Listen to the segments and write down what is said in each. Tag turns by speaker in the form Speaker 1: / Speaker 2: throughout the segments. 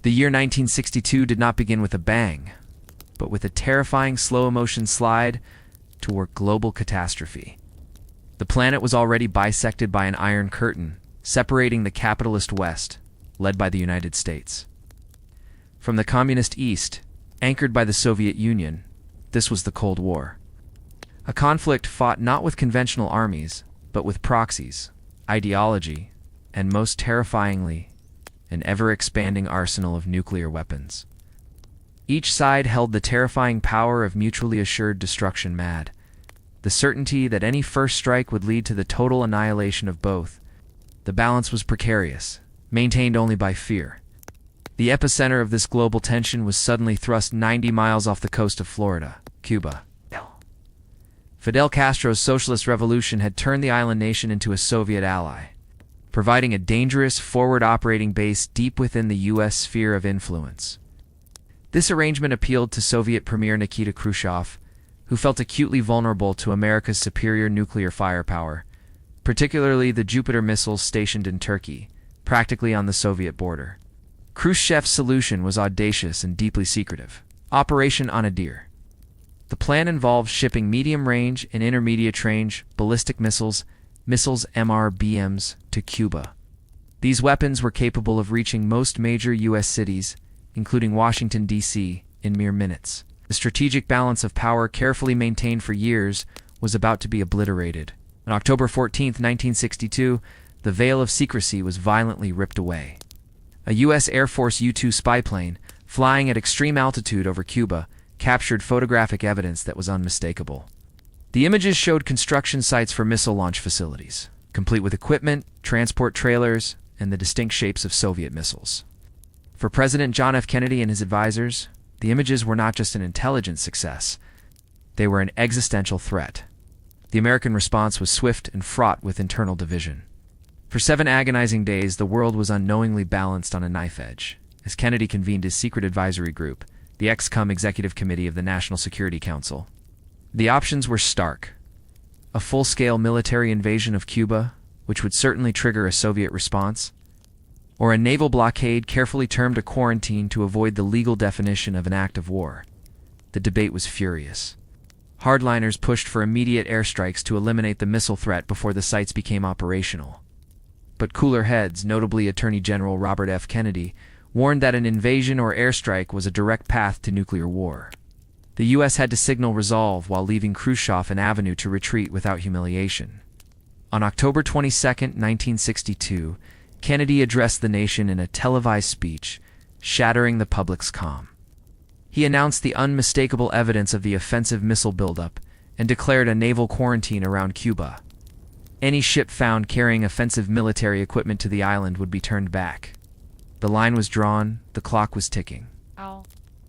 Speaker 1: The year 1962 did not begin with a bang, but with a terrifying slow-motion slide toward global catastrophe. The planet was already bisected by an iron curtain, separating the capitalist West, led by the United States, from the communist East, anchored by the Soviet Union. This was the Cold War. A conflict fought not with conventional armies, but with proxies, ideology, and most terrifyingly, an ever-expanding arsenal of nuclear weapons. Each side held the terrifying power of mutually assured destruction mad, the certainty that any first strike would lead to the total annihilation of both. The balance was precarious, maintained only by fear. The epicenter of this global tension was suddenly thrust 90 miles off the coast of Florida, Cuba. Fidel Castro's socialist revolution had turned the island nation into a Soviet ally, providing a dangerous forward operating base deep within the U.S. sphere of influence. This arrangement appealed to Soviet Premier Nikita Khrushchev, who felt acutely vulnerable to America's superior nuclear firepower, particularly the Jupiter missiles stationed in Turkey, practically on the Soviet border. Khrushchev's solution was audacious and deeply secretive. Operation Anadir. The plan involved shipping medium-range and intermediate-range ballistic missiles, MRBMs, to Cuba. These weapons were capable of reaching most major U.S. cities, including Washington, D.C., in mere minutes. The strategic balance of power carefully maintained for years was about to be obliterated. On October 14, 1962, the veil of secrecy was violently ripped away. A U.S. Air Force U-2 spy plane, flying at extreme altitude over Cuba, captured photographic evidence that was unmistakable. The images showed construction sites for missile launch facilities, complete with equipment, transport trailers, and the distinct shapes of Soviet missiles. For President John F. Kennedy and his advisors, the images were not just an intelligence success, they were an existential threat. The American response was swift and fraught with internal division. For 7 agonizing days, the world was unknowingly balanced on a knife edge, as Kennedy convened his secret advisory group, the ex-cum Executive Committee of the National Security Council. The options were stark: a full-scale military invasion of Cuba, which would certainly trigger a Soviet response, or a naval blockade carefully termed a quarantine to avoid the legal definition of an act of war. The debate was furious. Hardliners pushed for immediate airstrikes to eliminate the missile threat before the sites became operational. But cooler heads, notably Attorney General Robert F. Kennedy, warned that an invasion or airstrike was a direct path to nuclear war. The U.S. had to signal resolve while leaving Khrushchev an avenue to retreat without humiliation. On October 22, 1962, Kennedy addressed the nation in a televised speech, shattering the public's calm. He announced the unmistakable evidence of the offensive missile buildup and declared a naval quarantine around Cuba. Any ship found carrying offensive military equipment to the island would be turned back. The line was drawn, the clock was ticking.
Speaker 2: Ow.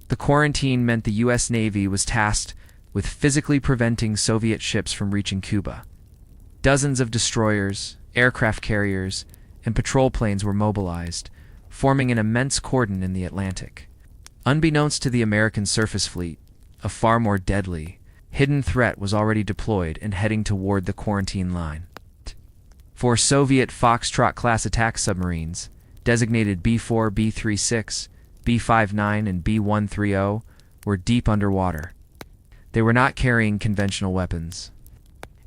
Speaker 1: The quarantine meant the U.S. Navy was tasked with physically preventing Soviet ships from reaching Cuba. Dozens of destroyers, aircraft carriers, and patrol planes were mobilized, forming an immense cordon in the Atlantic. Unbeknownst to the American surface fleet, a far more deadly, hidden threat was already deployed and heading toward the quarantine line. 4 Soviet Foxtrot-class attack submarines, designated B-4, B-36, B-59, and B-130, were deep underwater. They were not carrying conventional weapons.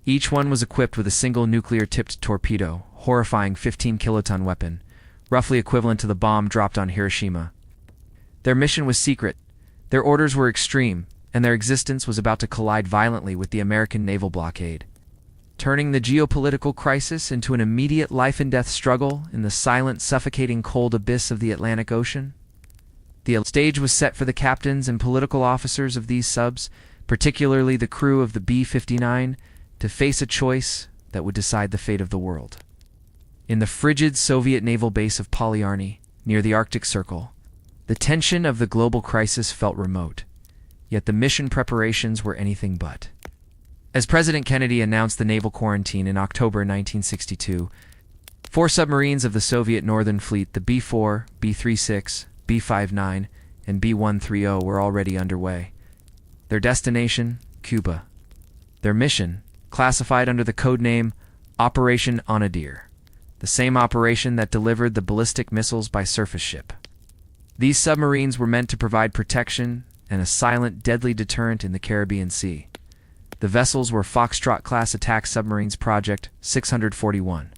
Speaker 1: Each one was equipped with a single nuclear-tipped torpedo, horrifying 15-kiloton weapon, roughly equivalent to the bomb dropped on Hiroshima. Their mission was secret, their orders were extreme, and their existence was about to collide violently with the American naval blockade, turning the geopolitical crisis into an immediate life-and-death struggle in the silent, suffocating cold abyss of the Atlantic Ocean. The stage was set for the captains and political officers of these subs, particularly the crew of the B-59, to face a choice that would decide the fate of the world. In the frigid Soviet naval base of Polyarny, near the Arctic Circle, the tension of the global crisis felt remote, yet the mission preparations were anything but. As President Kennedy announced the naval quarantine in October 1962, 4 submarines of the Soviet Northern Fleet, the B-4, B-36, B-59, and B-130, were already underway. Their destination, Cuba. Their mission, classified under the codename Operation Anadir, the same operation that delivered the ballistic missiles by surface ship. These submarines were meant to provide protection and a silent, deadly deterrent in the Caribbean Sea. The vessels were Foxtrot-class attack submarines Project 641,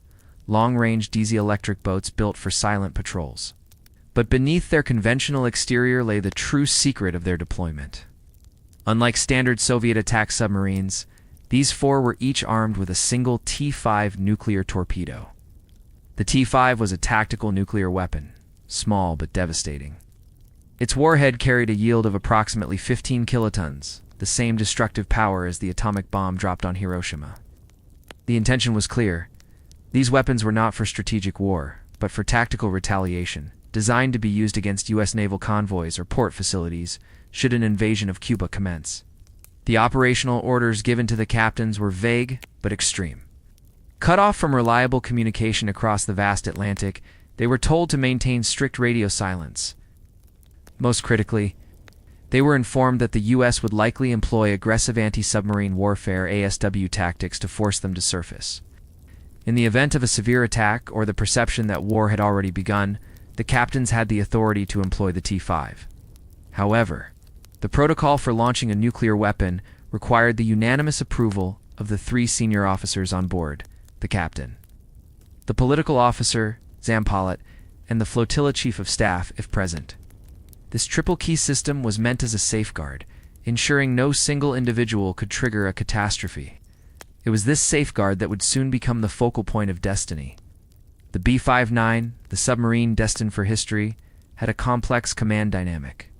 Speaker 1: long-range diesel-electric boats built for silent patrols. But beneath their conventional exterior lay the true secret of their deployment. Unlike standard Soviet attack submarines, these four were each armed with a single T-5 nuclear torpedo. The T-5 was a tactical nuclear weapon, small but devastating. Its warhead carried a yield of approximately 15 kilotons, the same destructive power as the atomic bomb dropped on Hiroshima. The intention was clear. These weapons were not for strategic war, but for tactical retaliation, designed to be used against U.S. naval convoys or port facilities should an invasion of Cuba commence. The operational orders given to the captains were vague but extreme. Cut off from reliable communication across the vast Atlantic, they were told to maintain strict radio silence. Most critically, they were informed that the U.S. would likely employ aggressive anti-submarine warfare (ASW) tactics to force them to surface. In the event of a severe attack or the perception that war had already begun, the captains had the authority to employ the T-5. However, the protocol for launching a nuclear weapon required the unanimous approval of the three senior officers on board, the captain, the political officer, Zampolit, and the flotilla chief of staff, if present. This triple key system was meant as a safeguard, ensuring no single individual could trigger a catastrophe. It was this safeguard that would soon become the focal point of destiny. The B-59, the submarine destined for history, had a complex command dynamic.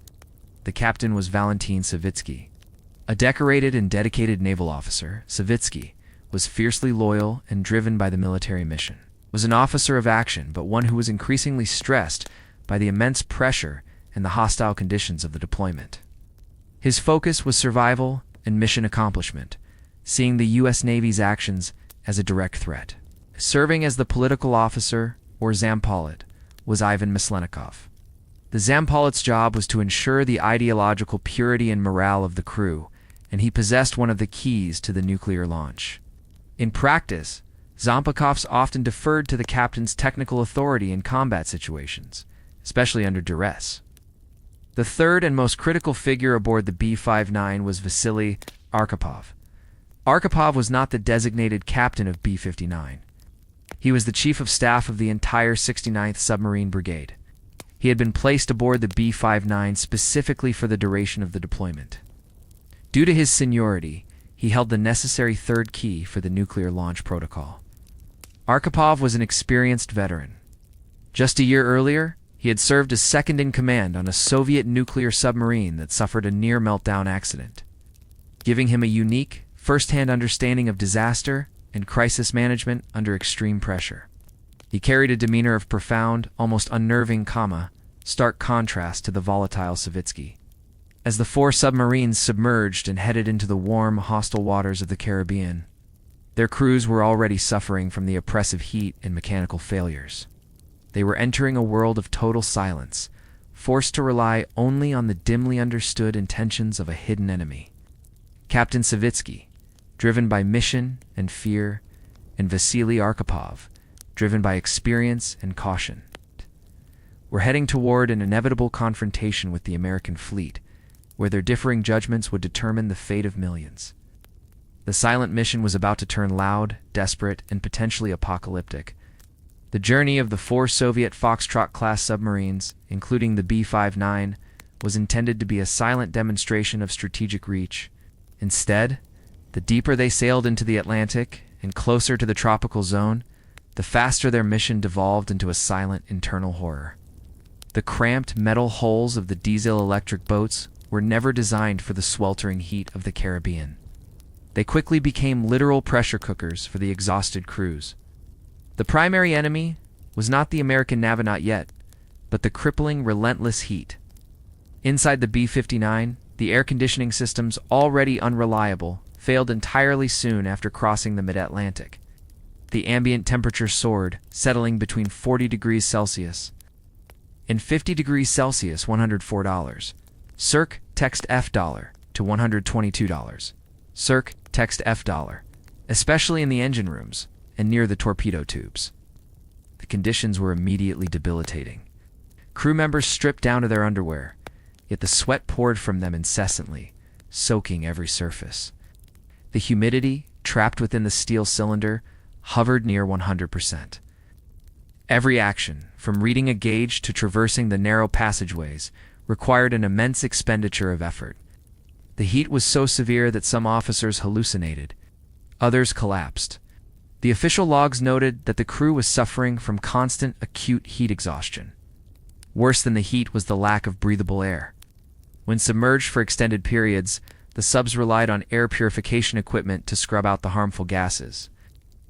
Speaker 1: The captain was Valentin Savitsky. A decorated and dedicated naval officer, Savitsky was fiercely loyal and driven by the military mission. Was an officer of action, but one who was increasingly stressed by the immense pressure and the hostile conditions of the deployment. His focus was survival and mission accomplishment, seeing the U.S. Navy's actions as a direct threat. Serving as the political officer, or Zampolit, was Ivan Maslenikov. The Zampolit's job was to ensure the ideological purity and morale of the crew, and he possessed one of the keys to the nuclear launch. In practice, Zampolikovs often deferred to the captain's technical authority in combat situations, especially under duress. The third and most critical figure aboard the B-59 was Vasili Arkhipov. Arkhipov was not the designated captain of B-59. He was the chief of staff of the entire 69th Submarine Brigade. He had been placed aboard the B-59 specifically for the duration of the deployment. Due to his seniority, he held the necessary third key for the nuclear launch protocol. Arkhipov was an experienced veteran. Just a year earlier, he had served as second-in-command on a Soviet nuclear submarine that suffered a near-meltdown accident, giving him a unique, first-hand understanding of disaster and crisis management under extreme pressure. He carried a demeanor of profound, almost unnerving stark contrast to the volatile Savitsky. As the four submarines submerged and headed into the warm, hostile waters of the Caribbean, their crews were already suffering from the oppressive heat and mechanical failures. They were entering a world of total silence, forced to rely only on the dimly understood intentions of a hidden enemy. Captain Savitsky, driven by mission and fear, and Vasili Arkhipov, driven by experience and caution, were heading toward an inevitable confrontation with the American fleet, where their differing judgments would determine the fate of millions. The silent mission was about to turn loud, desperate, and potentially apocalyptic. The journey of the four Soviet Foxtrot-class submarines, including the B-59, was intended to be a silent demonstration of strategic reach. Instead, the deeper they sailed into the Atlantic and closer to the tropical zone, the faster their mission devolved into a silent internal horror. The cramped metal hulls of the diesel-electric boats were never designed for the sweltering heat of the Caribbean. They quickly became literal pressure cookers for the exhausted crews. The primary enemy was not the American Navinaut yet, but the crippling, relentless heat. Inside the B-59, the air conditioning systems, already unreliable, failed entirely soon after crossing the mid-Atlantic. The ambient temperature soared, settling between 40 degrees Celsius and 50 degrees Celsius, $104. Circ, text $F to $122. Circ, text $F, especially in the engine rooms and near the torpedo tubes. The conditions were immediately debilitating. Crew members stripped down to their underwear, yet the sweat poured from them incessantly, soaking every surface. The humidity, trapped within the steel cylinder, hovered near 100%. Every action, from reading a gauge to traversing the narrow passageways, required an immense expenditure of effort. The heat was so severe that some officers hallucinated. Others collapsed. The official logs noted that the crew was suffering from constant acute heat exhaustion. Worse than the heat was the lack of breathable air. When submerged for extended periods, the subs relied on air purification equipment to scrub out the harmful gases.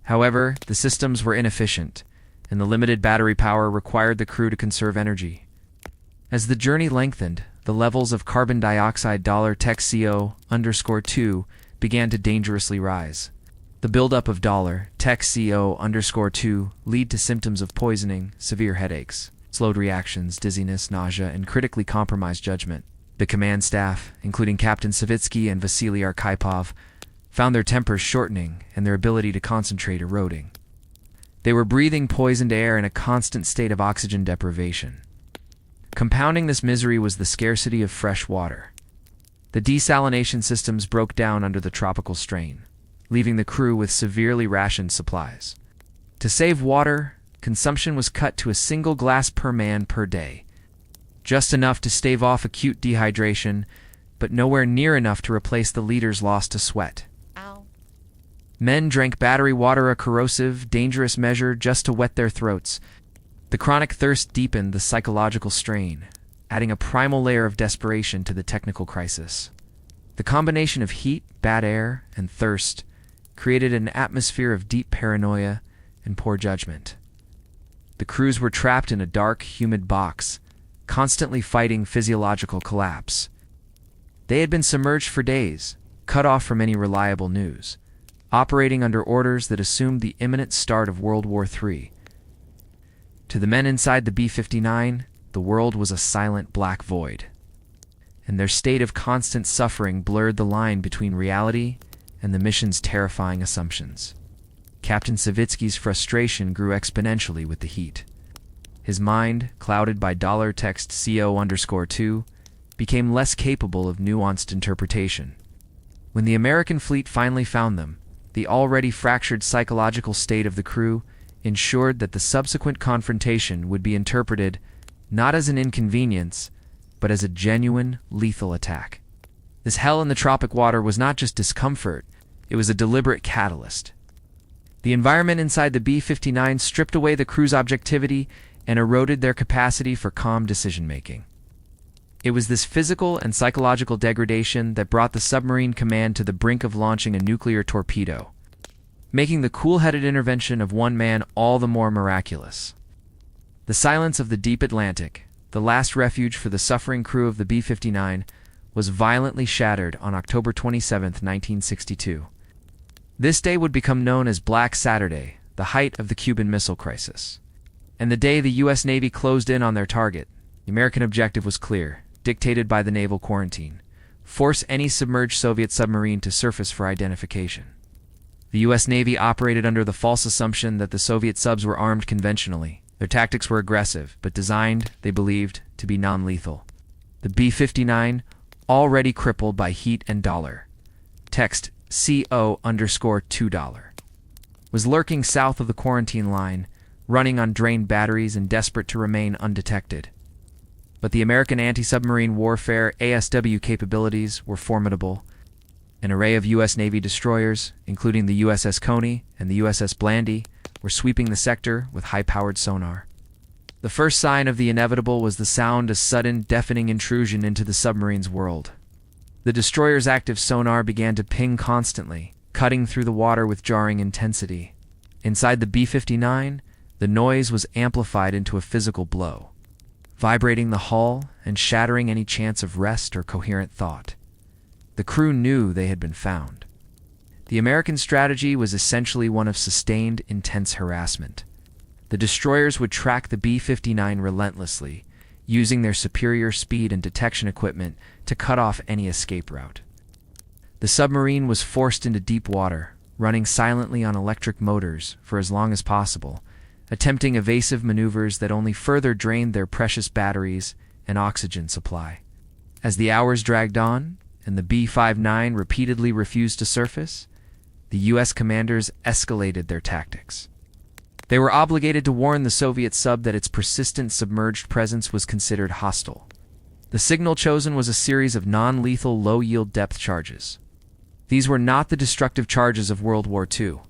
Speaker 1: However, the systems were inefficient, and the limited battery power required the crew to conserve energy. As the journey lengthened, the levels of carbon dioxide $Tech CO_2 began to dangerously rise. The buildup of $Tech CO_2 lead to symptoms of poisoning, severe headaches, slowed reactions, dizziness, nausea, and critically compromised judgment. The command staff, including Captain Savitsky and Vasili Arkhipov, found their tempers shortening and their ability to concentrate eroding. They were breathing poisoned air in a constant state of oxygen deprivation. Compounding this misery was the scarcity of fresh water. The desalination systems broke down under the tropical strain, leaving the crew with severely rationed supplies. To save water, consumption was cut to a single glass per man per day, just enough to stave off acute dehydration, but nowhere near enough to replace the liters lost to sweat.
Speaker 2: Ow.
Speaker 1: Men drank battery water, a corrosive, dangerous measure, just to wet their throats. The chronic thirst deepened the psychological strain, adding a primal layer of desperation to the technical crisis. The combination of heat, bad air, and thirst created an atmosphere of deep paranoia and poor judgment. The crews were trapped in a dark, humid box, constantly fighting physiological collapse. They had been submerged for days, cut off from any reliable news, operating under orders that assumed the imminent start of World War III. To the men inside the B-59, the world was a silent black void, and their state of constant suffering blurred the line between reality and the mission's terrifying assumptions. Captain Savitsky's frustration grew exponentially with the heat. His mind, clouded by $Tech CO_2, became less capable of nuanced interpretation. When the American fleet finally found them, the already fractured psychological state of the crew ensured that the subsequent confrontation would be interpreted not as an inconvenience, but as a genuine, lethal attack. This hell in the tropic water was not just discomfort, it was a deliberate catalyst. The environment inside the B-59 stripped away the crew's objectivity and eroded their capacity for calm decision-making. It was this physical and psychological degradation that brought the submarine command to the brink of launching a nuclear torpedo, making the cool-headed intervention of one man all the more miraculous. The silence of the deep Atlantic, the last refuge for the suffering crew of the B-59, was violently shattered on October 27, 1962. This day would become known as Black Saturday, the height of the Cuban Missile Crisis. And the day the U.S. Navy closed in on their target, the American objective was clear, dictated by the naval quarantine: force any submerged Soviet submarine to surface for identification. The U.S. Navy operated under the false assumption that the Soviet subs were armed conventionally. Their tactics were aggressive, but designed, they believed, to be non-lethal. The B-59, already crippled by heat and $Text CO_2, was lurking south of the quarantine line, running on drained batteries and desperate to remain undetected. But the American anti-submarine warfare ASW capabilities were formidable. An array of U.S. Navy destroyers, including the USS Coney and the USS Blandy, were sweeping the sector with high-powered sonar. The first sign of the inevitable was the sound of sudden, deafening intrusion into the submarine's world. The destroyer's active sonar began to ping constantly, cutting through the water with jarring intensity. Inside the B-59, the noise was amplified into a physical blow, vibrating the hull and shattering any chance of rest or coherent thought. The crew knew they had been found. The American strategy was essentially one of sustained, intense harassment. The destroyers would track the B-59 relentlessly, using their superior speed and detection equipment to cut off any escape route. The submarine was forced into deep water, running silently on electric motors for as long as possible, attempting evasive maneuvers that only further drained their precious batteries and oxygen supply. As the hours dragged on, and the B-59 repeatedly refused to surface, the U.S. commanders escalated their tactics. They were obligated to warn the Soviet sub that its persistent submerged presence was considered hostile. The signal chosen was a series of non-lethal low-yield depth charges. These were not the destructive charges of World War II.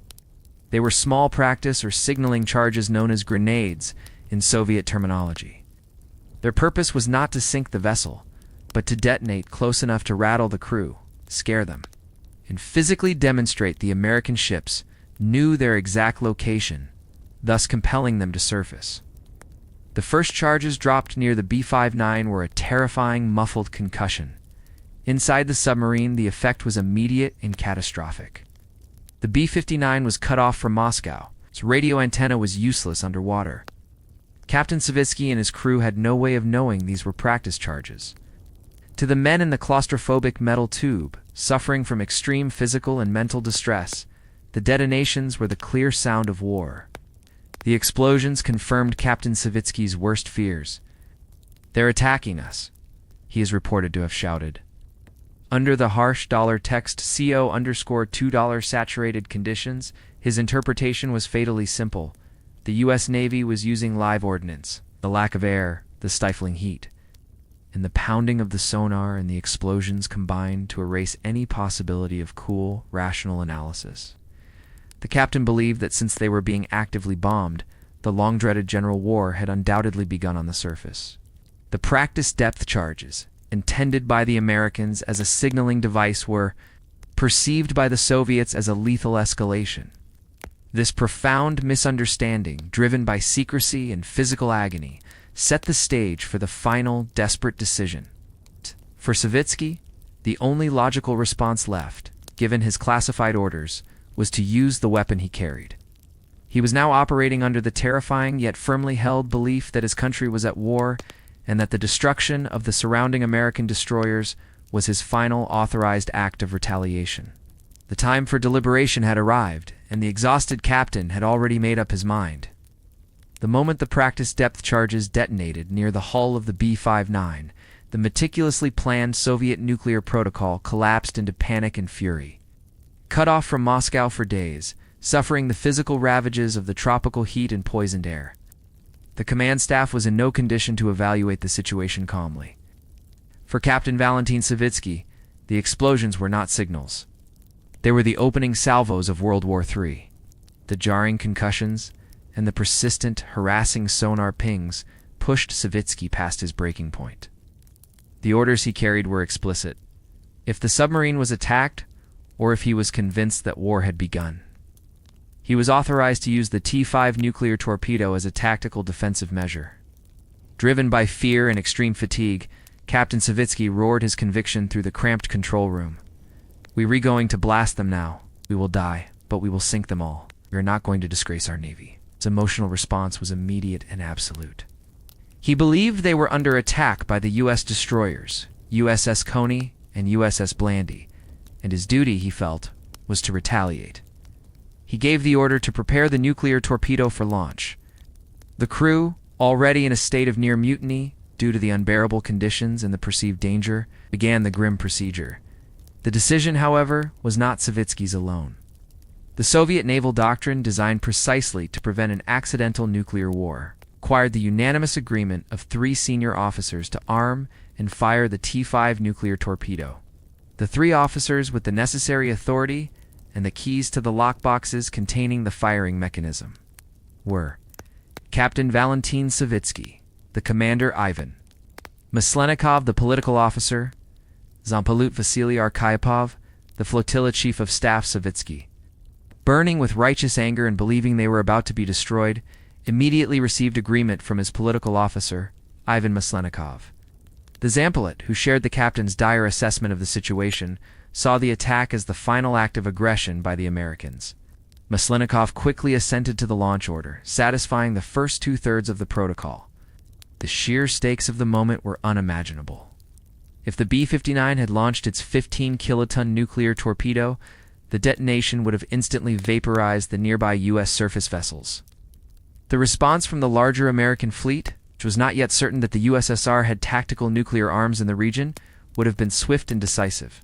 Speaker 1: They were small practice or signaling charges known as grenades in Soviet terminology. Their purpose was not to sink the vessel, but to detonate close enough to rattle the crew, scare them, and physically demonstrate the American ships knew their exact location, thus compelling them to surface. The first charges dropped near the B-59 were a terrifying, muffled concussion. Inside the submarine, the effect was immediate and catastrophic. The B-59 was cut off from Moscow. Its radio antenna was useless underwater. Captain Savitsky and his crew had no way of knowing these were practice charges. To the men in the claustrophobic metal tube, suffering from extreme physical and mental distress, the detonations were the clear sound of war. The explosions confirmed Captain Savitsky's worst fears. "They're attacking us," he is reported to have shouted. Under the harsh dollar text CO_2 saturated conditions, his interpretation was fatally simple. The U.S. Navy was using live ordnance, the lack of air, the stifling heat. And the pounding of the sonar and the explosions combined to erase any possibility of cool, rational analysis. The captain believed that since they were being actively bombed, the long-dreaded general war had undoubtedly begun on the surface. The practice depth charges, intended by the Americans as a signaling device, were perceived by the Soviets as a lethal escalation. This profound misunderstanding, driven by secrecy and physical agony, set the stage for the final, desperate decision. For Savitsky, the only logical response left, given his classified orders, was to use the weapon he carried. He was now operating under the terrifying yet firmly held belief that his country was at war and that the destruction of the surrounding American destroyers was his final authorized act of retaliation. The time for deliberation had arrived, and the exhausted captain had already made up his mind. The moment the practice depth charges detonated near the hull of the B-59, the meticulously planned Soviet nuclear protocol collapsed into panic and fury. Cut off from Moscow for days, suffering the physical ravages of the tropical heat and poisoned air, the command staff was in no condition to evaluate the situation calmly. For Captain Valentin Savitsky, the explosions were not signals. They were the opening salvos of World War III. The jarring concussions and the persistent, harassing sonar pings pushed Savitsky past his breaking point. The orders he carried were explicit. If the submarine was attacked, or if he was convinced that war had begun, he was authorized to use the T-5 nuclear torpedo as a tactical defensive measure. Driven by fear and extreme fatigue, Captain Savitsky roared his conviction through the cramped control room. "We're going to blast them now. We will die, but we will sink them all. We are not going to disgrace our Navy." His emotional response was immediate and absolute. He believed they were under attack by the U.S. destroyers, USS Coney and USS Blandy, and his duty, he felt, was to retaliate. He gave the order to prepare the nuclear torpedo for launch. The crew, already in a state of near mutiny due to the unbearable conditions and the perceived danger, began the grim procedure. The decision, however, was not Savitsky's alone. The Soviet naval doctrine, designed precisely to prevent an accidental nuclear war, required the unanimous agreement of 3 senior officers to arm and fire the T-5 nuclear torpedo. The 3 officers with the necessary authority and the keys to the lockboxes containing the firing mechanism were Captain Valentin Savitsky, the commander Ivan Maslenikov, the political officer, Zampolut Vasili Arkhipov, the flotilla chief of staff. Savitsky, burning with righteous anger and believing they were about to be destroyed, immediately received agreement from his political officer, Ivan Maslenikov. The Zampolut, who shared the captain's dire assessment of the situation, saw the attack as the final act of aggression by the Americans. Maslenikov quickly assented to the launch order, satisfying the first 2/3 of the protocol. The sheer stakes of the moment were unimaginable. If the B-59 had launched its 15-kiloton nuclear torpedo, the detonation would have instantly vaporized the nearby U.S. surface vessels. The response from the larger American fleet, which was not yet certain that the USSR had tactical nuclear arms in the region, would have been swift and decisive.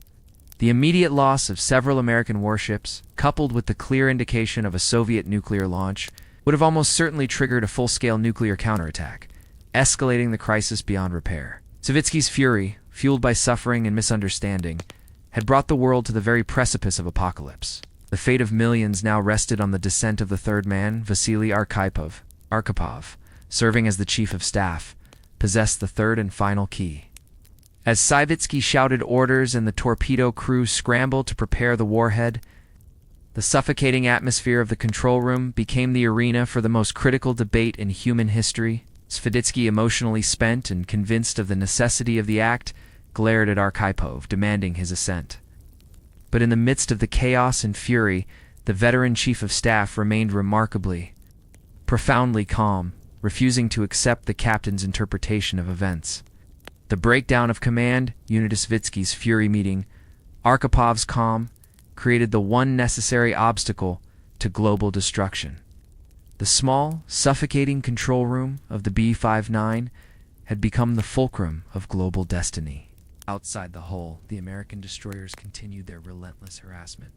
Speaker 1: The immediate loss of several American warships, coupled with the clear indication of a Soviet nuclear launch, would have almost certainly triggered a full-scale nuclear counterattack, escalating the crisis beyond repair. Savitsky's fury, fueled by suffering and misunderstanding, had brought the world to the very precipice of apocalypse. The fate of millions now rested on the descent of the third man, Vasili Arkhipov, serving as the chief of staff, possessed the third and final key. As Savitsky shouted orders and the torpedo crew scrambled to prepare the warhead, the suffocating atmosphere of the control room became the arena for the most critical debate in human history. Savitsky, emotionally spent and convinced of the necessity of the act, glared at Arkhipov, demanding his assent. But in the midst of the chaos and fury, the veteran chief of staff remained profoundly calm, refusing to accept the captain's interpretation of events. The breakdown of command, Savitsky's fury meeting, Arkhipov's calm, created the one necessary obstacle to global destruction. The small, suffocating control room of the B-59 had become the fulcrum of global destiny. Outside the hull, the American destroyers continued their relentless harassment.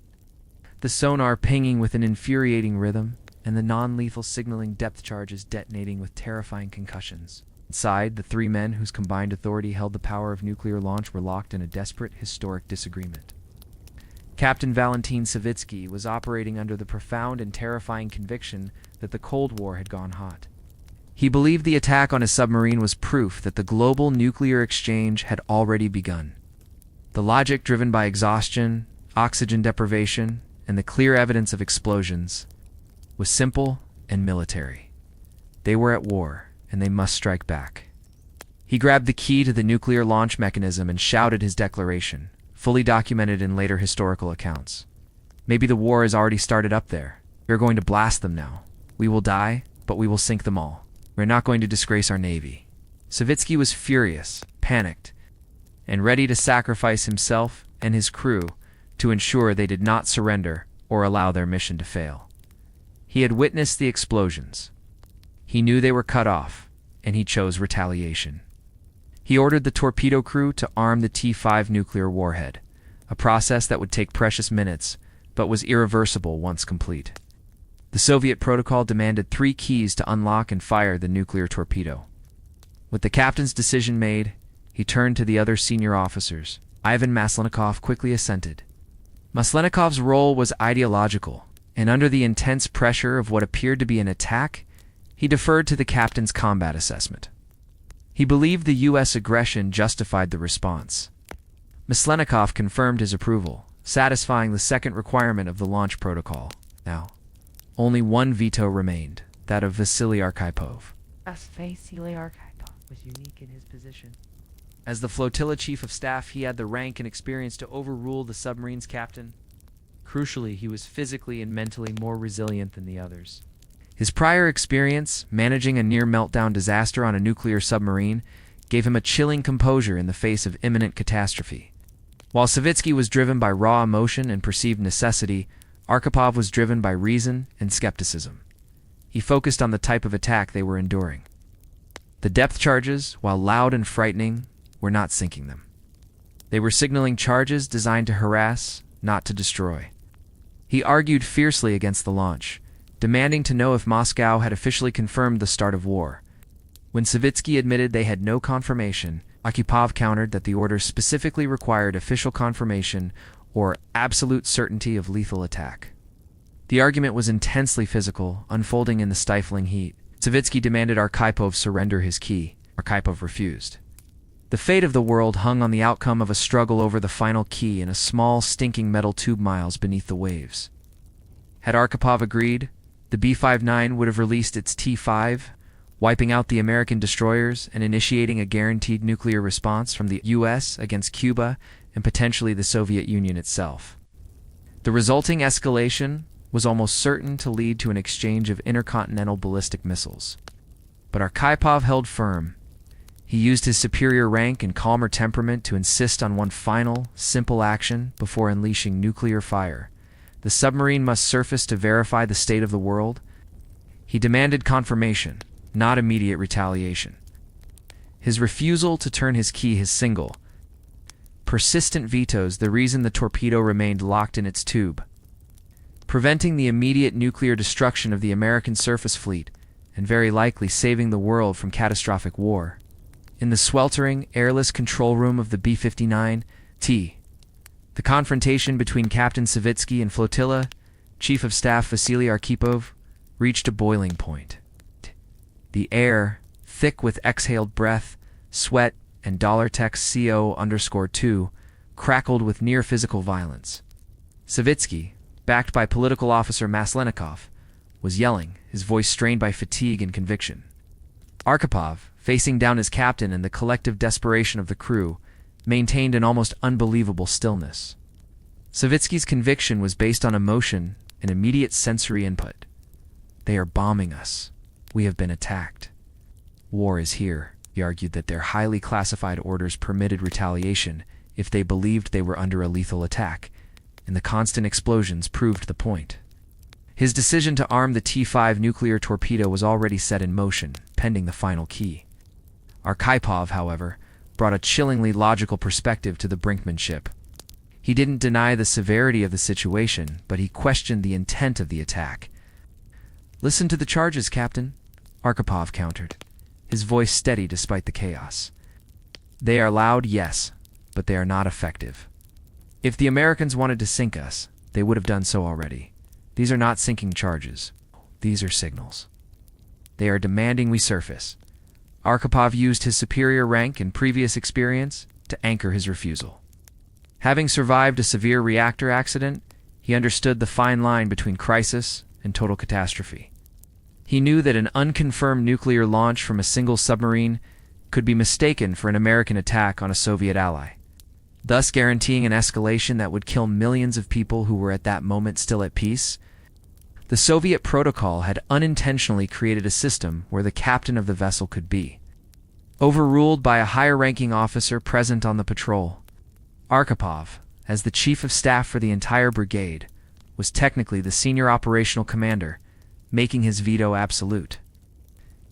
Speaker 1: The sonar pinging with an infuriating rhythm, and the non-lethal signaling depth charges detonating with terrifying concussions. Inside, the three men whose combined authority held the power of nuclear launch were locked in a desperate, historic disagreement. Captain Valentin Savitsky was operating under the profound and terrifying conviction that the Cold War had gone hot. He believed the attack on his submarine was proof that the global nuclear exchange had already begun. The logic driven by exhaustion, oxygen deprivation, and the clear evidence of explosions was simple and military. They were at war, and they must strike back. He grabbed the key to the nuclear launch mechanism and shouted his declaration, fully documented in later historical accounts. Maybe the war has already started up there. We are going to blast them now. We will die, but we will sink them all. We're not going to disgrace our navy. Savitsky was furious, panicked, and ready to sacrifice himself and his crew to ensure they did not surrender or allow their mission to fail. He had witnessed the explosions. He knew they were cut off, and he chose retaliation. He ordered the torpedo crew to arm the T-5 nuclear warhead, a process that would take precious minutes, but was irreversible once complete. The Soviet protocol demanded 3 keys to unlock and fire the nuclear torpedo. With the captain's decision made, he turned to the other senior officers. Ivan Maslenikov quickly assented. Maslenikov's role was ideological, and under the intense pressure of what appeared to be an attack, he deferred to the captain's combat assessment. He believed the U.S. aggression justified the response. Maslenikov confirmed his approval, satisfying the second requirement of the launch protocol. Now, only one veto remained, that of Vasili Arkhipov.
Speaker 2: Vasili Arkhipov was unique in his position.
Speaker 1: As the flotilla chief of staff, he had the rank and experience to overrule the submarine's captain. Crucially, he was physically and mentally more resilient than the others. His prior experience, managing a near-meltdown disaster on a nuclear submarine, gave him a chilling composure in the face of imminent catastrophe. While Savitsky was driven by raw emotion and perceived necessity, Arkhipov was driven by reason and skepticism. He focused on the type of attack they were enduring. The depth charges, while loud and frightening, were not sinking them. They were signaling charges designed to harass, not to destroy. He argued fiercely against the launch, demanding to know if Moscow had officially confirmed the start of war. When Savitsky admitted they had no confirmation, Arkhipov countered that the order specifically required official confirmation or absolute certainty of lethal attack. The argument was intensely physical, unfolding in the stifling heat. Savitsky demanded Arkhipov surrender his key. Arkhipov refused. The fate of the world hung on the outcome of a struggle over the final key in a small, stinking metal tube miles beneath the waves. Had Arkhipov agreed, the B-59 would have released its T-5, wiping out the American destroyers and initiating a guaranteed nuclear response from the U.S. against Cuba and potentially the Soviet Union itself. The resulting escalation was almost certain to lead to an exchange of intercontinental ballistic missiles. But Arkhipov held firm. He used his superior rank and calmer temperament to insist on one final, simple action before unleashing nuclear fire. The submarine must surface to verify the state of the world. He demanded confirmation, not immediate retaliation. His refusal to turn his key his single, persistent vetoes the reason the torpedo remained locked in its tube, preventing the immediate nuclear destruction of the American surface fleet and very likely saving the world from catastrophic war. In the sweltering, airless control room of the B-59T, the confrontation between Captain Savitsky and Flotilla Chief of Staff Vasili Arkhipov reached a boiling point. The air, thick with exhaled breath, sweat, and $text CO_2, crackled with near-physical violence. Savitsky, backed by political officer Maslenikov, was yelling, his voice strained by fatigue and conviction. Arkhipov, facing down his captain and the collective desperation of the crew, maintained an almost unbelievable stillness. Savitsky's conviction was based on emotion and immediate sensory input. They are bombing us. We have been attacked. War is here. He argued that their highly classified orders permitted retaliation if they believed they were under a lethal attack, and the constant explosions proved the point. His decision to arm the T-5 nuclear torpedo was already set in motion, pending the final key. Arkhipov, however, brought a chillingly logical perspective to the brinkmanship. He didn't deny the severity of the situation, but he questioned the intent of the attack. "Listen to the charges, Captain," Arkhipov countered, his voice steady despite the chaos. "They are loud, yes, but they are not effective. If the Americans wanted to sink us, they would have done so already. These are not sinking charges. These are signals. They are demanding we surface." Arkhipov used his superior rank and previous experience to anchor his refusal. Having survived a severe reactor accident, he understood the fine line between crisis and total catastrophe. He knew that an unconfirmed nuclear launch from a single submarine could be mistaken for an American attack on a Soviet ally, thus guaranteeing an escalation that would kill millions of people who were at that moment still at peace. The Soviet protocol had unintentionally created a system where the captain of the vessel could be overruled by a higher-ranking officer present on the patrol. Arkhipov, as the chief of staff for the entire brigade, was technically the senior operational commander, making his veto absolute.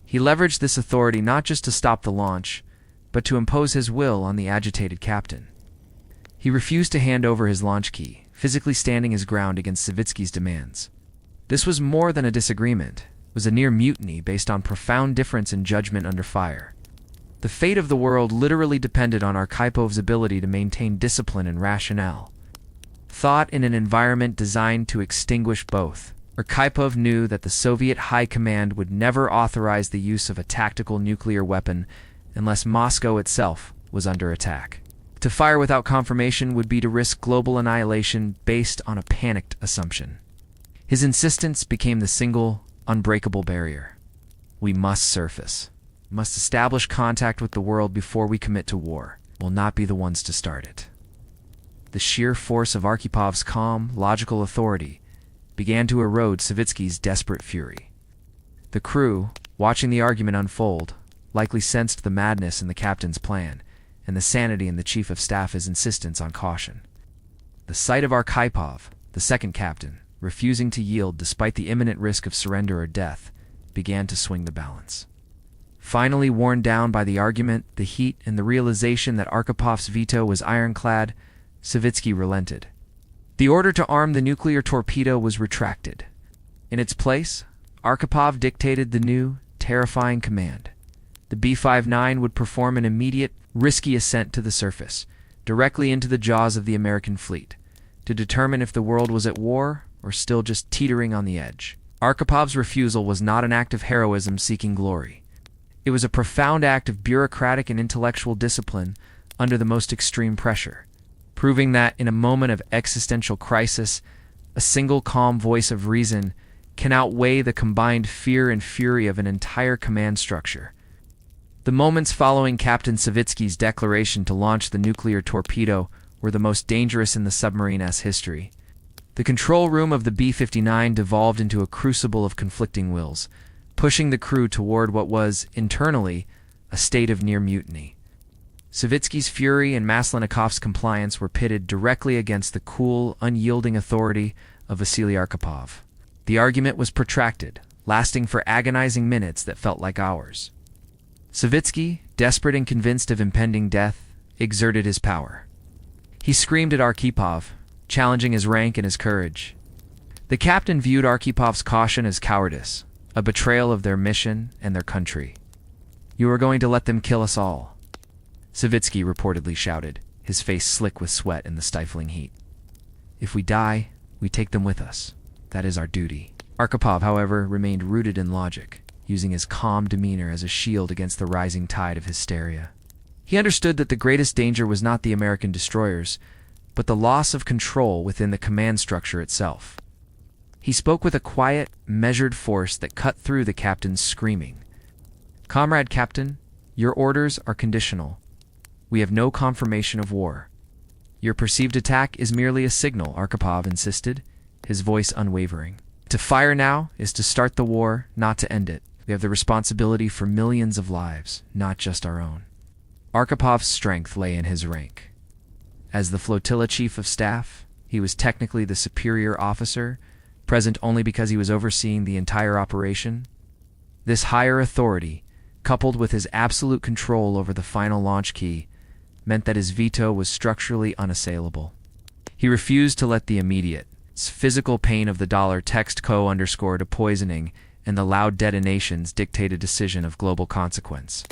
Speaker 1: He leveraged this authority not just to stop the launch, but to impose his will on the agitated captain. He refused to hand over his launch key, physically standing his ground against Savitsky's demands. This was more than a disagreement. It was a near mutiny based on profound difference in judgment under fire. The fate of the world literally depended on Arkhipav's ability to maintain discipline and rationale. Thought in an environment designed to extinguish both. Arkhipov knew that the Soviet High Command would never authorize the use of a tactical nuclear weapon unless Moscow itself was under attack. To fire without confirmation would be to risk global annihilation based on a panicked assumption. His insistence became the single, unbreakable barrier. We must surface. Must establish contact with the world before we commit to war. We'll not be the ones to start it. The sheer force of Arkhipov's calm, logical authority began to erode Savitsky's desperate fury. The crew, watching the argument unfold, likely sensed the madness in the captain's plan and the sanity in the chief of staff's insistence on caution. The sight of Arkhipov, the second captain, refusing to yield despite the imminent risk of surrender or death, began to swing the balance. Finally worn down by the argument, the heat, and the realization that Arkhipov's veto was ironclad, Savitsky relented. The order to arm the nuclear torpedo was retracted. In its place, Arkhipov dictated the new, terrifying command. The B-59 would perform an immediate, risky ascent to the surface, directly into the jaws of the American fleet, to determine if the world was at war or still just teetering on the edge. Arkhipov's refusal was not an act of heroism seeking glory. It was a profound act of bureaucratic and intellectual discipline under the most extreme pressure, proving that in a moment of existential crisis, a single calm voice of reason can outweigh the combined fear and fury of an entire command structure. The moments following Captain Savitsky's declaration to launch the nuclear torpedo were the most dangerous in the submarine's history. The control room of the B-59 devolved into a crucible of conflicting wills, pushing the crew toward what was, internally, a state of near mutiny. Savitsky's fury and Maslenikov's compliance were pitted directly against the cool, unyielding authority of Vasili Arkhipov. The argument was protracted, lasting for agonizing minutes that felt like hours. Savitsky, desperate and convinced of impending death, exerted his power. He screamed at Arkhipov, challenging his rank and his courage. The captain viewed Arkhipov's caution as cowardice, a betrayal of their mission and their country. "You are going to let them kill us all," Savitsky reportedly shouted, his face slick with sweat in the stifling heat. "If we die, we take them with us. That is our duty." Arkhipov, however, remained rooted in logic, using his calm demeanor as a shield against the rising tide of hysteria. He understood that the greatest danger was not the American destroyers, but the loss of control within the command structure itself. He spoke with a quiet, measured force that cut through the captain's screaming. "Comrade Captain, your orders are conditional. We have no confirmation of war. Your perceived attack is merely a signal," Arkhipov insisted, his voice unwavering. "To fire now is to start the war, not to end it. We have the responsibility for millions of lives, not just our own." Arkhipov's strength lay in his rank. As the flotilla chief of staff, he was technically the superior officer, present only because he was overseeing the entire operation. This higher authority, coupled with his absolute control over the final launch key, meant that his veto was structurally unassailable. He refused to let the immediate, physical pain of the dollar text co-underscored a poisoning and the loud detonations dictate a decision of global consequence.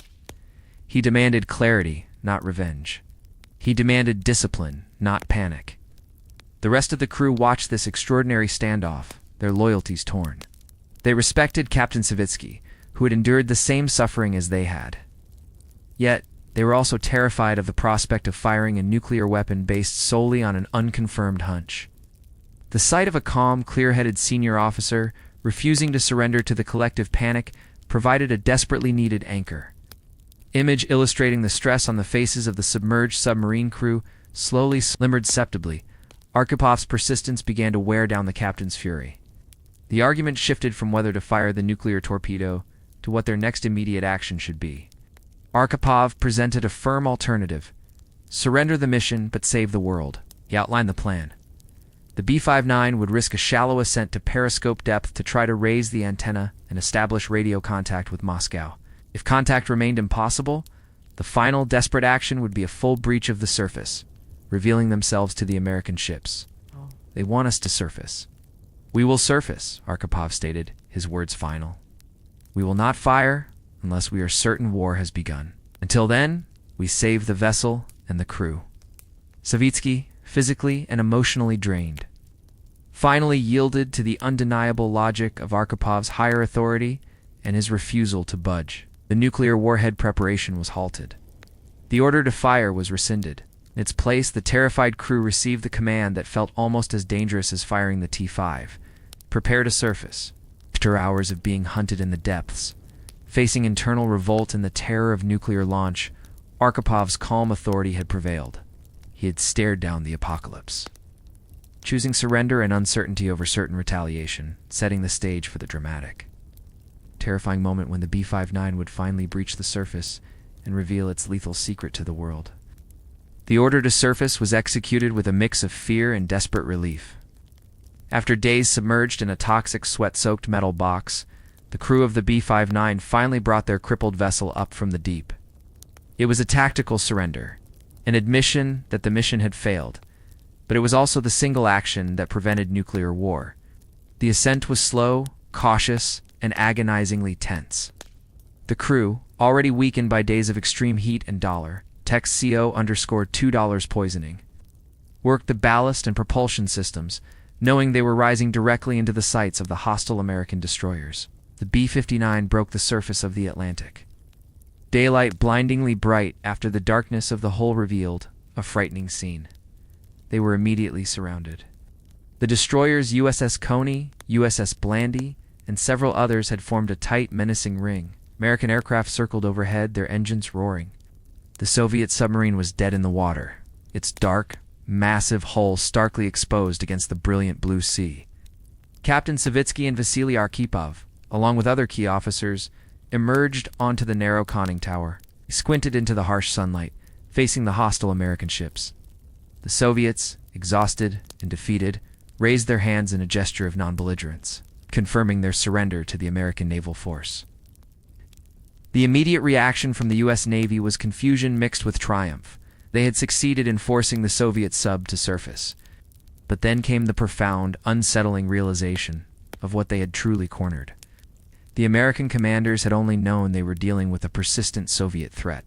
Speaker 1: He demanded clarity, not revenge. He demanded discipline, not panic. The rest of the crew watched this extraordinary standoff, their loyalties torn. They respected Captain Savitsky, who had endured the same suffering as they had. Yet, they were also terrified of the prospect of firing a nuclear weapon based solely on an unconfirmed hunch. The sight of a calm, clear-headed senior officer refusing to surrender to the collective panic provided a desperately needed anchor. Image illustrating the stress on the faces of the submerged submarine crew slowly simmered perceptibly. Arkhipov's persistence began to wear down the captain's fury. The argument shifted from whether to fire the nuclear torpedo to what their next immediate action should be. Arkhipov presented a firm alternative: surrender the mission but save the world. He outlined the plan. The B-59 would risk a shallow ascent to periscope depth to try to raise the antenna and establish radio contact with Moscow. If contact remained impossible, the final desperate action would be a full breach of the surface, revealing themselves to the American ships. "They want us to surface." "We will surface," Arkhipov stated, his words final. "We will not fire unless we are certain war has begun. Until then, we save the vessel and the crew." Savitsky, physically and emotionally drained, finally yielded to the undeniable logic of Arkhipov's higher authority and his refusal to budge. The nuclear warhead preparation was halted. The order to fire was rescinded. In its place, the terrified crew received the command that felt almost as dangerous as firing the T-5. "Prepare to surface." After hours of being hunted in the depths, facing internal revolt and the terror of nuclear launch, Arkhipov's calm authority had prevailed. He had stared down the apocalypse, choosing surrender and uncertainty over certain retaliation, setting the stage for the dramatic, terrifying moment when the B-59 would finally breach the surface and reveal its lethal secret to the world. The order to surface was executed with a mix of fear and desperate relief. After days submerged in a toxic, sweat-soaked metal box, the crew of the B-59 finally brought their crippled vessel up from the deep. It was a tactical surrender, an admission that the mission had failed, but it was also the single action that prevented nuclear war. The ascent was slow, cautious, and agonizingly tense. The crew, already weakened by days of extreme heat and dollar, text CO_$2 poisoning, worked the ballast and propulsion systems, knowing they were rising directly into the sights of the hostile American destroyers. The B-59 broke the surface of the Atlantic. Daylight blindingly bright after the darkness of the hull revealed a frightening scene. They were immediately surrounded. The destroyers USS Coney, USS Blandy, and several others had formed a tight, menacing ring. American aircraft circled overhead, their engines roaring. The Soviet submarine was dead in the water, its dark, massive hull starkly exposed against the brilliant blue sea. Captain Savitsky and Vasili Arkhipov, along with other key officers, emerged onto the narrow conning tower. They squinted into the harsh sunlight, facing the hostile American ships. The Soviets, exhausted and defeated, raised their hands in a gesture of non-belligerence. confirming their surrender to the American naval force. The immediate reaction from the U.S. Navy was confusion mixed with triumph. They had succeeded in forcing the Soviet sub to surface. But then came the profound, unsettling realization of what they had truly cornered. The American commanders had only known they were dealing with a persistent Soviet threat.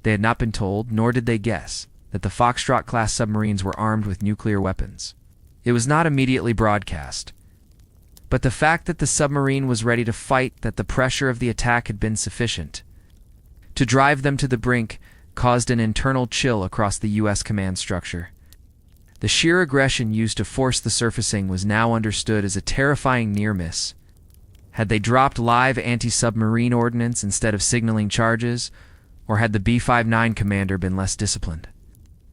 Speaker 1: They had not been told, nor did they guess, that the Foxtrot-class submarines were armed with nuclear weapons. It was not immediately broadcast. But the fact that the submarine was ready to fight, that the pressure of the attack had been sufficient to drive them to the brink, caused an internal chill across the U.S. command structure. The sheer aggression used to force the surfacing was now understood as a terrifying near-miss. Had they dropped live anti-submarine ordnance instead of signaling charges, or had the B-59 commander been less disciplined?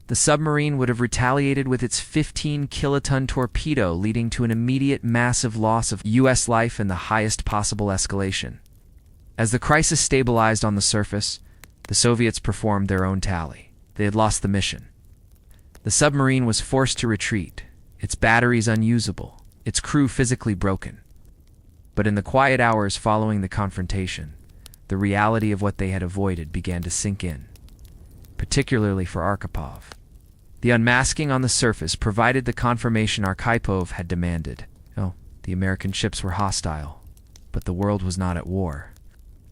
Speaker 1: The submarine would have retaliated with its 15-kiloton torpedo, leading to an immediate massive loss of U.S. life and the highest possible escalation. As the crisis stabilized on the surface, the Soviets performed their own tally. They had lost the mission. The submarine was forced to retreat, its batteries unusable, its crew physically broken. But in the quiet hours following the confrontation, the reality of what they had avoided began to sink in, particularly for Arkhipov. The unmasking on the surface provided the confirmation Arkhipov had demanded. Oh, the American ships were hostile, but the world was not at war.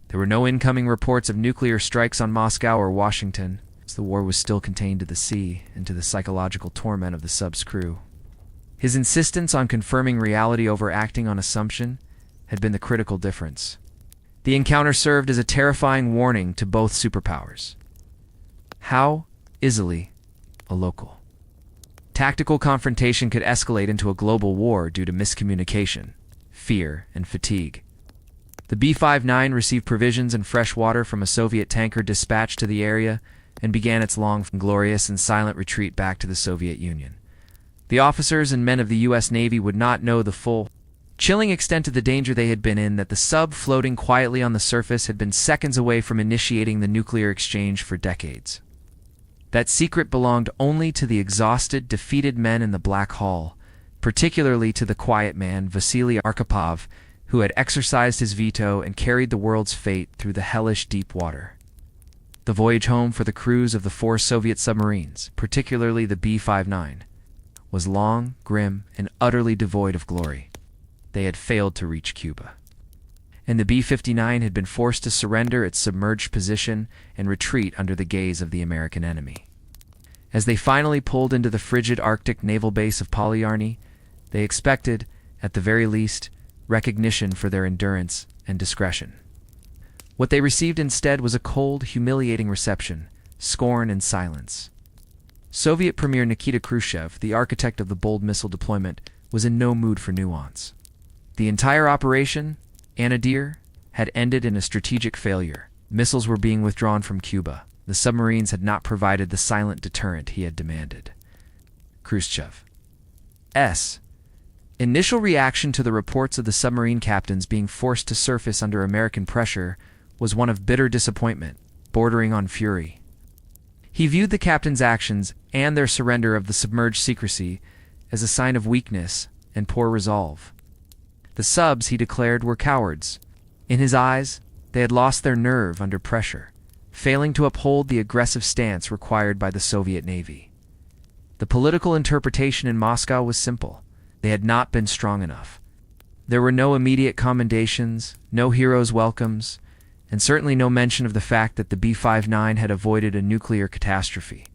Speaker 1: There were no incoming reports of nuclear strikes on Moscow or Washington, as the war was still contained to the sea and to the psychological torment of the sub's crew. His insistence on confirming reality over acting on assumption had been the critical difference. The encounter served as a terrifying warning to both superpowers. How easily a local tactical confrontation could escalate into a global war due to miscommunication, fear, and fatigue. The B-59 received provisions and fresh water from a Soviet tanker dispatched to the area and began its long, glorious, and silent retreat back to the Soviet Union. The officers and men of the U.S. Navy would not know the full, chilling extent of the danger they had been in, that the sub floating quietly on the surface had been seconds away from initiating the nuclear exchange for decades. That secret belonged only to the exhausted, defeated men in the Black Hall, particularly to the quiet man, Vasili Arkhipov, who had exercised his veto and carried the world's fate through the hellish deep water. The voyage home for the crews of the 4 Soviet submarines, particularly the B-59, was long, grim, and utterly devoid of glory. They had failed to reach Cuba, and the B-59 had been forced to surrender its submerged position and retreat under the gaze of the American enemy. As they finally pulled into the frigid Arctic naval base of Polyarny, they expected, at the very least, recognition for their endurance and discretion. What they received instead was a cold, humiliating reception, scorn, and silence. Soviet Premier Nikita Khrushchev, the architect of the bold missile deployment, was in no mood for nuance. The entire operation, Anadir, had ended in a strategic failure. Missiles were being withdrawn from Cuba. The submarines had not provided the silent deterrent he had demanded. Khrushchev's initial reaction to the reports of the submarine captains being forced to surface under American pressure was one of bitter disappointment, bordering on fury. He viewed the captains' actions and their surrender of the submerged secrecy as a sign of weakness and poor resolve. The subs, he declared, were cowards. In his eyes, they had lost their nerve under pressure, failing to uphold the aggressive stance required by the Soviet Navy. The political interpretation in Moscow was simple. They had not been strong enough. There were no immediate commendations, no heroes' welcomes, and certainly no mention of the fact that the B-59 had avoided a nuclear catastrophe.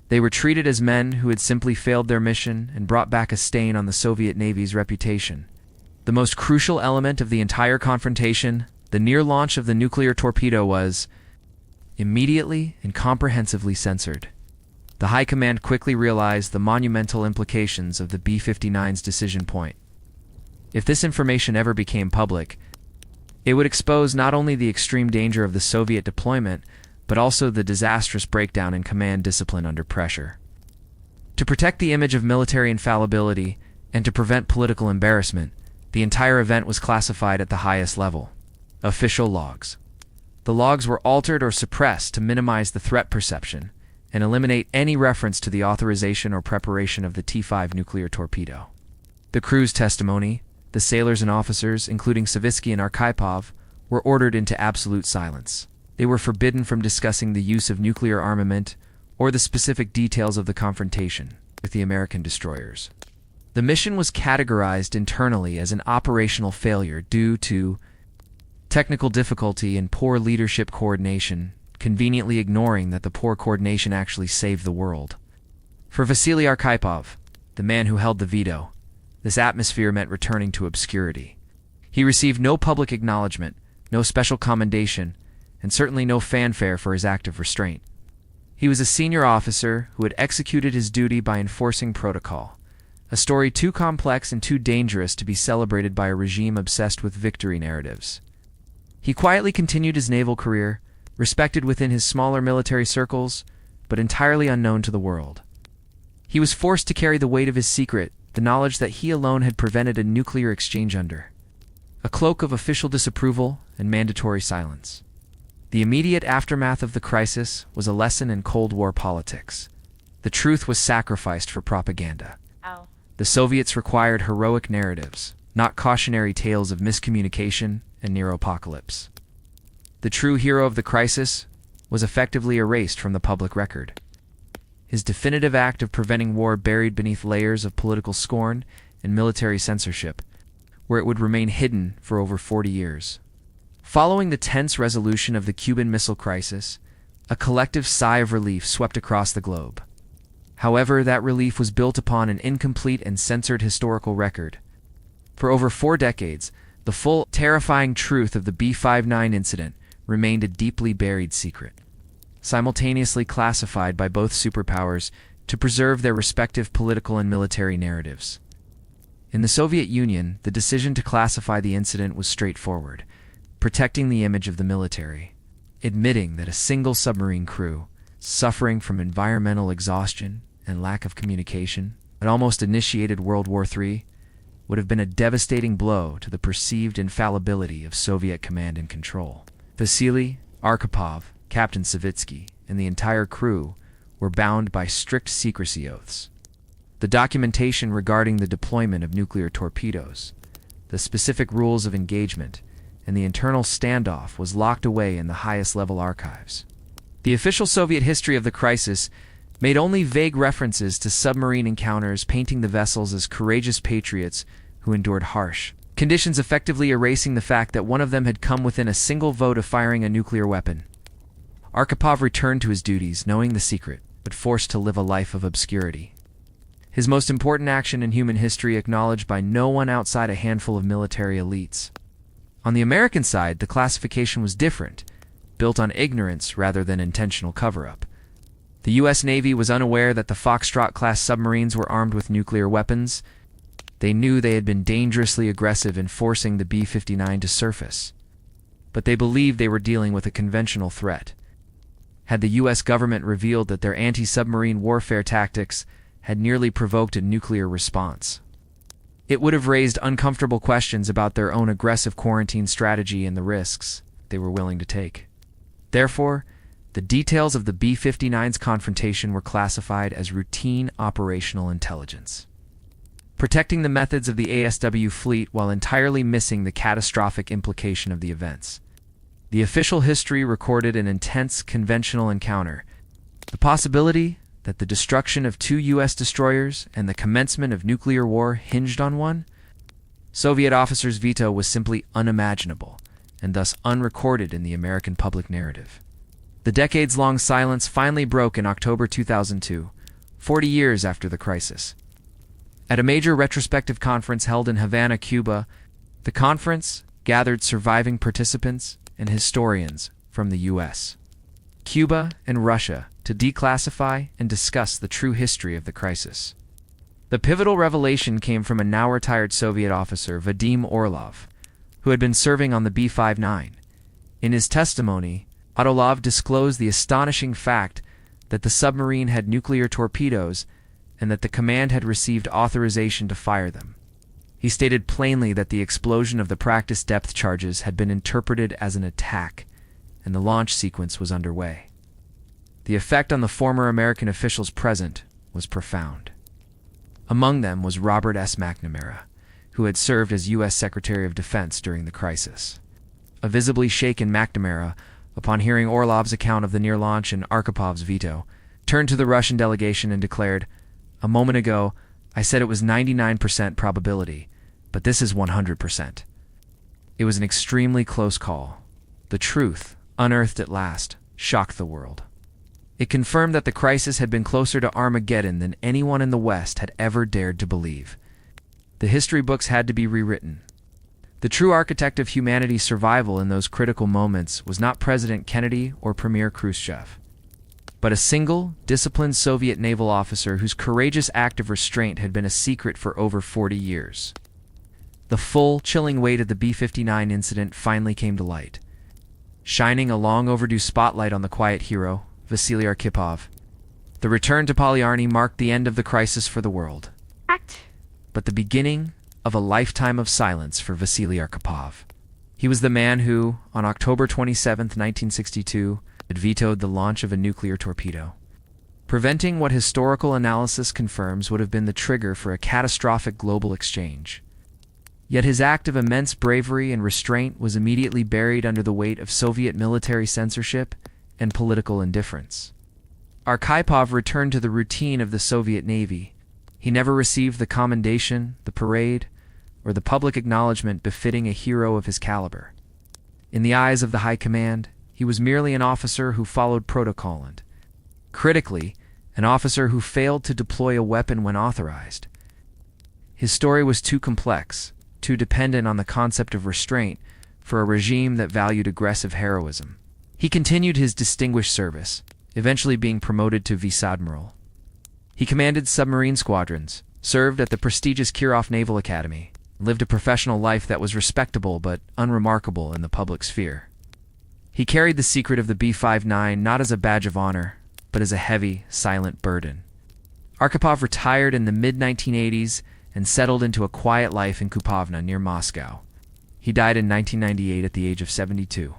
Speaker 1: They were treated as men who had simply failed their mission and brought back a stain on the Soviet Navy's reputation. The most crucial element of the entire confrontation, the near launch of the nuclear torpedo, was immediately and comprehensively censored. The High Command quickly realized the monumental implications of the B-59's decision point. If this information ever became public, it would expose not only the extreme danger of the Soviet deployment, but also the disastrous breakdown in command discipline under pressure. To protect the image of military infallibility and to prevent political embarrassment, the entire event was classified at the highest level. Official logs. The logs were altered or suppressed to minimize the threat perception and eliminate any reference to the authorization or preparation of the T-5 nuclear torpedo. The crew's testimony, The sailors and officers, including Vasili and Arkhipov, were ordered into absolute silence. They were forbidden from discussing the use of nuclear armament or the specific details of the confrontation with the American destroyers. The mission was categorized internally as an operational failure due to technical difficulty and poor leadership coordination, conveniently ignoring that the poor coordination actually saved the world. For Vasili Arkhipov, the man who held the veto, this atmosphere meant returning to obscurity. He received no public acknowledgement, no special commendation, and certainly no fanfare for his act of restraint. He was a senior officer who had executed his duty by enforcing protocol, a story too complex and too dangerous to be celebrated by a regime obsessed with victory narratives. He quietly continued his naval career, respected within his smaller military circles, but entirely unknown to the world. He was forced to carry the weight of his secret, the knowledge that he alone had prevented a nuclear exchange under a cloak of official disapproval and mandatory silence. The immediate aftermath of the crisis was a lesson in Cold War politics. The truth was sacrificed for propaganda.
Speaker 2: Ow.
Speaker 1: The Soviets required heroic narratives, not cautionary tales of miscommunication and near-apocalypse. The true hero of the crisis was effectively erased from the public record. His definitive act of preventing war buried beneath layers of political scorn and military censorship, where it would remain hidden for over 40 years. Following the tense resolution of the Cuban Missile Crisis, a collective sigh of relief swept across the globe. However, that relief was built upon an incomplete and censored historical record. For over 4 decades, the full, terrifying truth of the B-59 incident remained a deeply buried secret, simultaneously classified by both superpowers to preserve their respective political and military narratives. In the Soviet Union, the decision to classify the incident was straightforward, protecting the image of the military, admitting that a single submarine crew, suffering from environmental exhaustion and lack of communication, had almost initiated World War III, would have been a devastating blow to the perceived infallibility of Soviet command and control. Vasili Arkhipov, Captain Savitsky, and the entire crew were bound by strict secrecy oaths. The documentation regarding the deployment of nuclear torpedoes, the specific rules of engagement, and the internal standoff was locked away in the highest level archives. The official Soviet history of the crisis made only vague references to submarine encounters, painting the vessels as courageous patriots who endured harsh conditions, effectively erasing the fact that one of them had come within a single vote of firing a nuclear weapon. Arkhipov returned to his duties, knowing the secret, but forced to live a life of obscurity. His most important action in human history acknowledged by no one outside a handful of military elites. On the American side, the classification was different, built on ignorance rather than intentional cover-up. The U.S. Navy was unaware that the Foxtrot-class submarines were armed with nuclear weapons. They knew they had been dangerously aggressive in forcing the B-59 to surface, but they believed they were dealing with a conventional threat. Had the U.S. government revealed that their anti-submarine warfare tactics had nearly provoked a nuclear response, it would have raised uncomfortable questions about their own aggressive quarantine strategy and the risks they were willing to take. Therefore, the details of the B-59's confrontation were classified as routine operational intelligence, protecting the methods of the ASW fleet while entirely missing the catastrophic implication of the events. The official history recorded an intense conventional encounter, the possibility that the destruction of 2 U.S. destroyers and the commencement of nuclear war hinged on one. Soviet officers' veto was simply unimaginable, and thus unrecorded in the American public narrative. The decades-long silence finally broke in October 2002, 40 years after the crisis. At a major retrospective conference held in Havana, Cuba, the conference gathered surviving participants and historians from the U.S., Cuba, and Russia to declassify and discuss the true history of the crisis. The pivotal revelation came from a now-retired Soviet officer, Vadim Orlov, who had been serving on the B-59. In his testimony, Orlov disclosed the astonishing fact that the submarine had nuclear torpedoes and that the command had received authorization to fire them. He stated plainly that the explosion of the practice depth charges had been interpreted as an attack, and the launch sequence was underway. The effect on the former American officials present was profound. Among them was Robert S. McNamara, who had served as U.S. Secretary of Defense during the crisis. A visibly shaken McNamara, upon hearing Orlov's account of the near launch and Archipov's veto, turned to the Russian delegation and declared, "A moment ago, I said it was 99% probability, but this is 100%. It was an extremely close call. The truth, unearthed at last, shocked the world. It confirmed that the crisis had been closer to Armageddon than anyone in the West had ever dared to believe. The history books had to be rewritten. The true architect of humanity's survival in those critical moments was not President Kennedy or Premier Khrushchev, but a single, disciplined Soviet naval officer whose courageous act of restraint had been a secret for over 40 years. The full, chilling weight of the B-59 incident finally came to light, shining a long-overdue spotlight on the quiet hero, Vasili Arkhipov. The return to Polyarny marked the end of the crisis for the world, but the beginning of a lifetime of silence for Vasili Arkhipov. He was the man who, on October 27, 1962, had vetoed the launch of a nuclear torpedo, preventing what historical analysis confirms would have been the trigger for a catastrophic global exchange. Yet his act of immense bravery and restraint was immediately buried under the weight of Soviet military censorship and political indifference. Arkhipov returned to the routine of the Soviet Navy. He never received the commendation, the parade, or the public acknowledgement befitting a hero of his caliber. In the eyes of the High Command, he was merely an officer who followed protocol and, critically, an officer who failed to deploy a weapon when authorized. His story was too complex, too dependent on the concept of restraint for a regime that valued aggressive heroism. He continued his distinguished service, eventually being promoted to vice-admiral. He commanded submarine squadrons, served at the prestigious Kirov Naval Academy, lived a professional life that was respectable but unremarkable in the public sphere. He carried the secret of the B-59 not as a badge of honor, but as a heavy, silent burden. Arkhipov retired in the mid-1980s and settled into a quiet life in Kupovna near Moscow. He died in 1998 at the age of 72.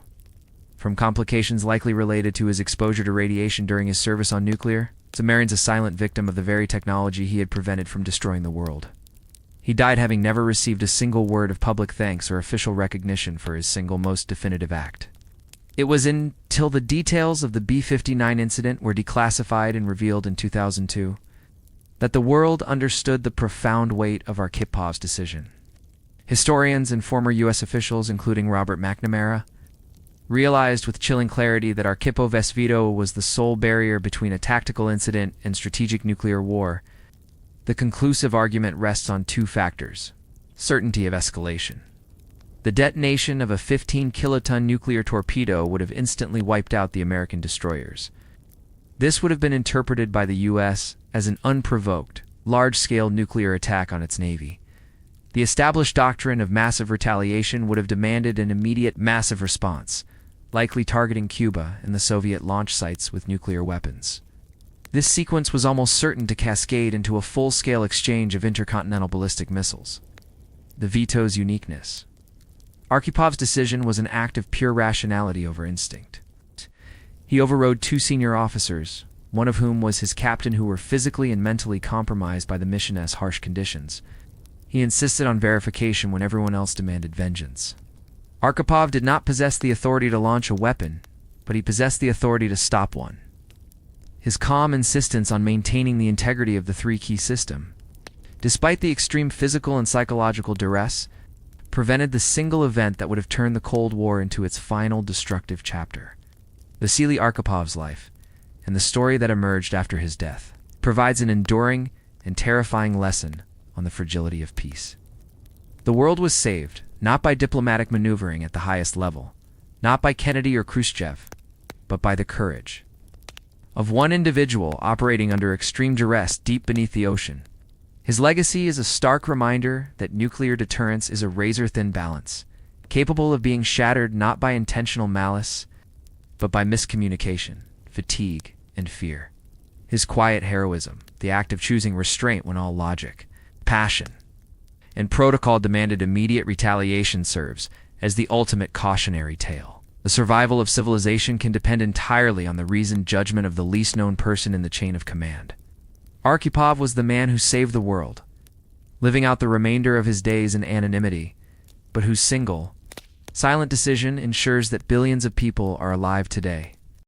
Speaker 1: From complications likely related to his exposure to radiation during his service on nuclear, Samarine's a silent victim of the very technology he had prevented from destroying the world. He died having never received a single word of public thanks or official recognition for his single most definitive act. It was until the details of the B-59 incident were declassified and revealed in 2002 that the world understood the profound weight of Arkhipav's decision. Historians and former U.S. officials, including Robert McNamara, realized with chilling clarity that Archipov's veto was the sole barrier between a tactical incident and strategic nuclear war. The conclusive argument rests on two factors: certainty of escalation. The detonation of a 15-kiloton nuclear torpedo would have instantly wiped out the American destroyers. This would have been interpreted by the U.S. as an unprovoked, large-scale nuclear attack on its navy. The established doctrine of massive retaliation would have demanded an immediate massive response, likely targeting Cuba and the Soviet launch sites with nuclear weapons. This sequence was almost certain to cascade into a full-scale exchange of intercontinental ballistic missiles. The veto's uniqueness. Archipov's decision was an act of pure rationality over instinct. He overrode two senior officers, one of whom was his captain, who were physically and mentally compromised by the mission's harsh conditions. He insisted on verification when everyone else demanded vengeance. Arkhipov did not possess the authority to launch a weapon, but he possessed the authority to stop one. His calm insistence on maintaining the integrity of the three-key system, despite the extreme physical and psychological duress, prevented the single event that would have turned the Cold War into its final destructive chapter. Vasili Arkhipov's life, and the story that emerged after his death, provides an enduring and terrifying lesson on the fragility of peace. The world was saved, not by diplomatic maneuvering at the highest level, not by Kennedy or Khrushchev, but by the courage of one individual operating under extreme duress deep beneath the ocean. His legacy is a stark reminder that nuclear deterrence is a razor-thin balance, capable of being shattered not by intentional malice, but by miscommunication, fatigue, and fear. His quiet heroism, the act of choosing restraint when all logic, passion, and protocol demanded immediate retaliation, serves as the ultimate cautionary tale. The survival of civilization can depend entirely on the reasoned judgment of the least known person in the chain of command. Arkhipov was the man who saved the world, living out the remainder of his days in anonymity, but whose single, silent decision ensures that billions of people are alive today.